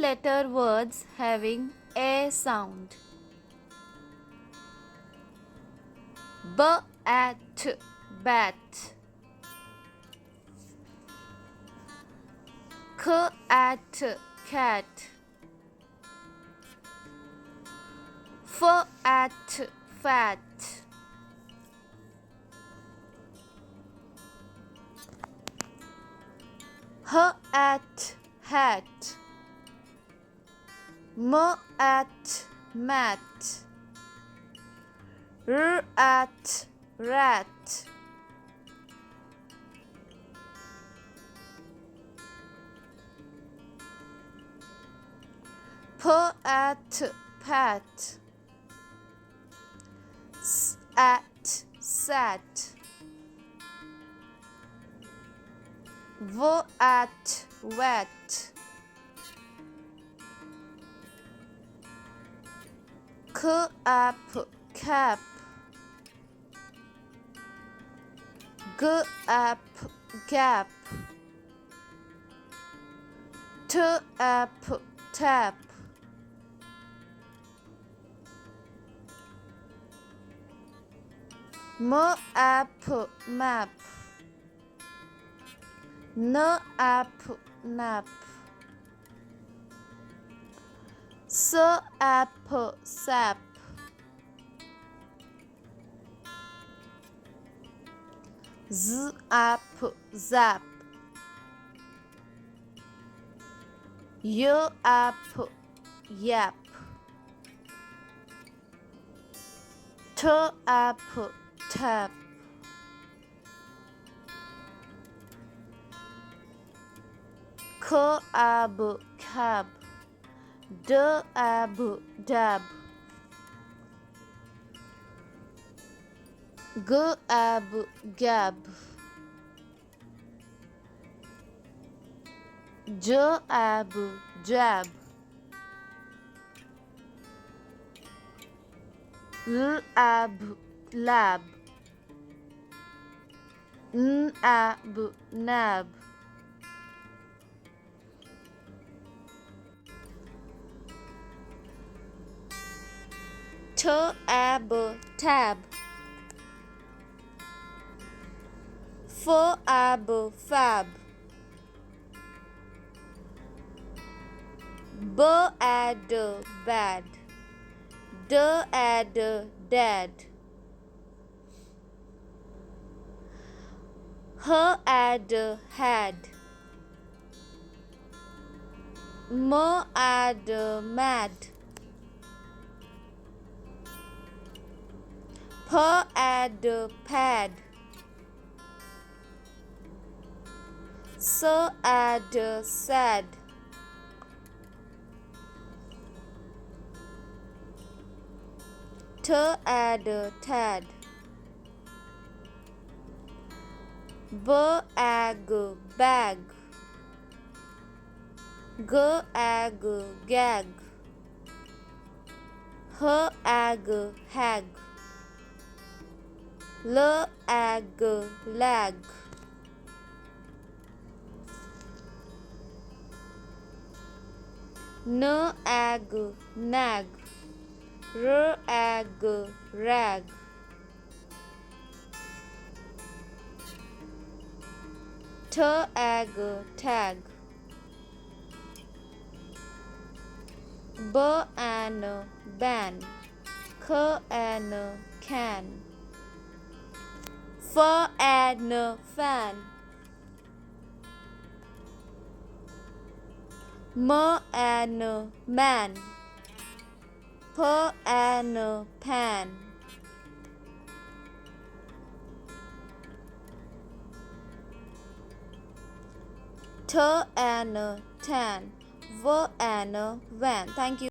letter words having a sound. Bat, bat. Cat, cat. Fat, fat. Hat, hat. Mat, rat, rat. Pat, sat. Wet. Cap, cap. Gap. Tap. Map. Nap. Sap. Zap. Yap. Tap. Cab. Dab. Gab. Jab. Lab. Nab. Tab. Fab. Bad. Dad. Had. Mad. Pad. Sad. Tad. Bag. Gag. Hag. Lag. Nag. Rag. Tag. Ban. Can. Fan. Man. Pan. Tan. Van. Thank you.